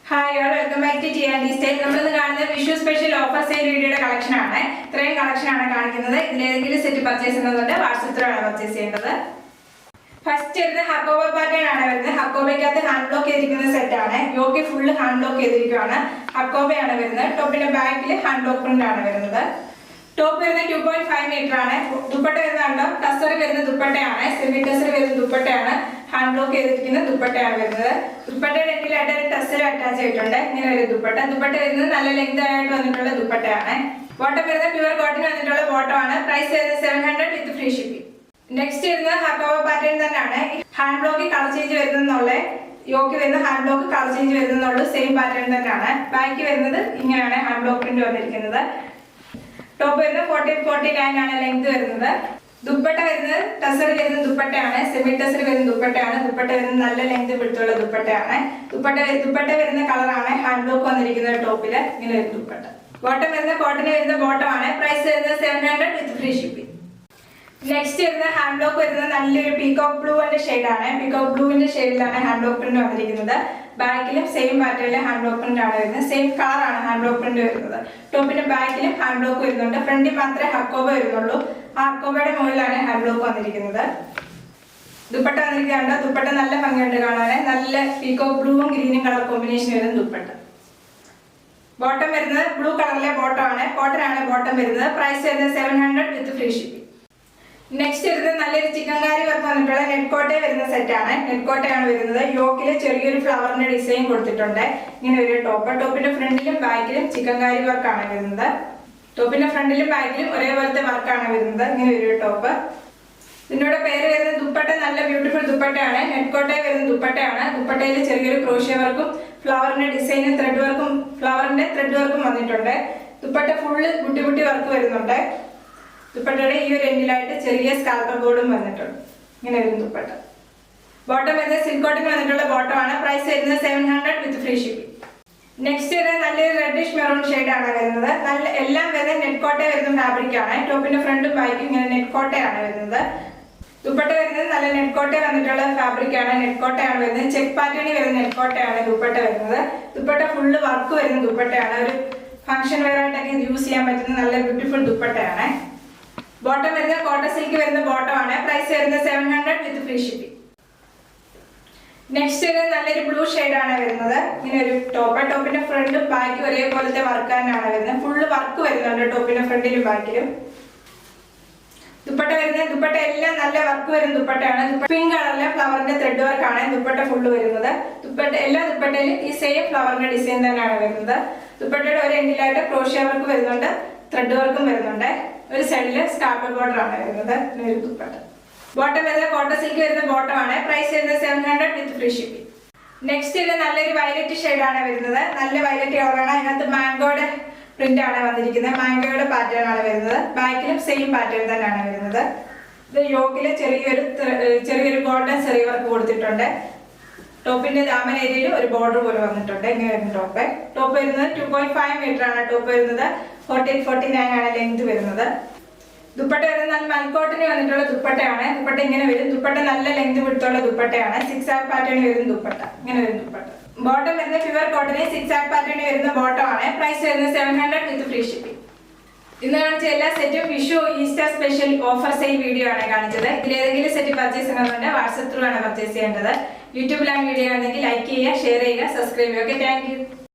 Hi all, welcome back to G&D Style. We will see Vishu special offer sale video collection. This collection is set purchase WhatsApp purchase. First is the Hakoba pattern. Hakoba hand block set. Yoke full hand block. Hakoba top in a bag hand block print. Top is 2.5 meter. Dupatta is under. Tussar is the dupatta. Semi-tussar is the dupatta. Hand block is the dupatta. Dupatta is tussar attached. Dupatta is the length dupatta. Bottom is the pure cotton and the bottom. Price is 700 with free shipping. Next is the Hakoba pattern. Hand block color change yoke hand block color change same pattern. Back hand block print. Top is 14-49 length. Dupatta is tussar dupatta, semi-tussar dupatta, dupatta is length dupatta. Dupatta is color hand block on the top dupatta. Bottom is the cotton is the bottom. Price is 700 with free shipping. Next is the hand block with the peacock blue and shade. Peacock blue in the shade hand block print on the back same pattern hand block print same color hand block print top in the back hand block with the front Hakoba hand block on the dupatta nalla peacock blue and green color combination is dupatta. Bottom is blue color bottom bottom is price is 700 with free shipping. Next is the chicken work on the net coat set. Net coat and yoke cherry flower design in a top in the front and back chicken work on the top in the front and back whatever the work on the top. The pair is dupatta beautiful dupatta net coat dupatta cherry crochet work flower design and thread work flower and thread work on the dupatta full booty work. Dupatta is a scalper board. Bottom is a silk cotton bottom. Price is 700 with free shipping. Next is a reddish maroon shade. Net cotton fabric. Top in the front of biking and net cotton. Dupatta is a net cotton fabric. Net cotton check pattern is net cotton. Dupatta full work dupatta. Function wear use beautiful dupatta. Bottom is the cotton silk in the bottom. Price is 700 with free shipping. Next is a blue shade. Top in the front and back work full work top in the front and back. Dupatta work pink color flower thread work dupatta full dupatta is same flower design. Dupatta crochet work thread work ഒരു സൈഡിലെ scarp border ആണ് വരുന്നത് ഒരു dupatta. Bottom വരുന്ന cotton silk വരുന്ന bottom ആണ്. Price വരുന്നത് 700 വിത്ത് free shipping. Next ഇത് നല്ലൊരു വയലറ്റ് ഷെയ്ഡ് ആണ് വരുന്നത്. നല്ല വയലറ്റ് കളർ ആണ്. അതിനകത്ത് മാംഗോയുടെ പ്രിന്റ് ആണ് വന്നിരിക്കുന്നത്. മാംഗോയുടെ പാറ്റേൺ ആണ് വരുന്നത്. ബാക്കിലും സെയിം പാറ്റേൺ തന്നെയാണ് വരുന്നത്. ഇത് യോക്കിലെ ചെറിയൊരു ഗോൾഡൻ സെറി വർക്ക് കൊടുത്തിട്ടുണ്ട്. ടോപ്പിന്റെ ദാമൻ ഏരിയയിൽ ഒരു ബോർഡർ പോലെ വന്നിട്ടുണ്ട്. ഇങ്ങനെ വരുന്ന ടോപ്പ് വരുന്നത് 2.5 മീറ്റർ ആണ്. ടോപ്പ് വരുന്നത് 14-49 ആണ് ലെങ്ത് വരുന്നത്. ദുപ്പട്ട വരുന്നത് മൽക്കോട്ടിന് വന്നിട്ടുള്ള ദുപ്പട്ടയാണ്. ദുപ്പട്ട ഇങ്ങനെ വരും. ദുപ്പട്ട നല്ല ലെങ്ത് വിടുത്തുള്ള ദുപ്പട്ടയാണ്. 6 ആർ പാറ്റേൺ വരുന്ന ദുപ്പട്ട. ഇങ്ങനെ വരുന്ന ദുപ്പട്ട. ബോട്ടം വരുന്നത് പ്യുവർ കോട്ടണിൽ 6 ആർ പാറ്റേൺ വരുന്ന ബോട്ടം ആണ്. പ്രൈസ് വരുന്നത് 700 വിത്ത് ഫ്രീ ഷിപ്പിംഗ്. ഇന്ന് കാണിച്ച എല്ലാ സെറ്റും Vishu Easter special offer sale video ആണ് കാണിച്ചത്. ഇതിലേതെങ്കിലും സെറ്റ് പർച്ചേസ് ചെയ്യുന്നതുകൊണ്ട് വാട്സ്ആപ്പ് ത്രൂ ആണ് പർച്ചേസ് ചെയ്യേണ്ടത്. യൂട്യൂബിലാണ് വീഡിയോ ആണെങ്കിൽ ലൈക്ക് ചെയ്യുക, ഷെയർ ചെയ്യുക, സബ്സ്ക്രൈബ് ചെയ്യുക. Thank you.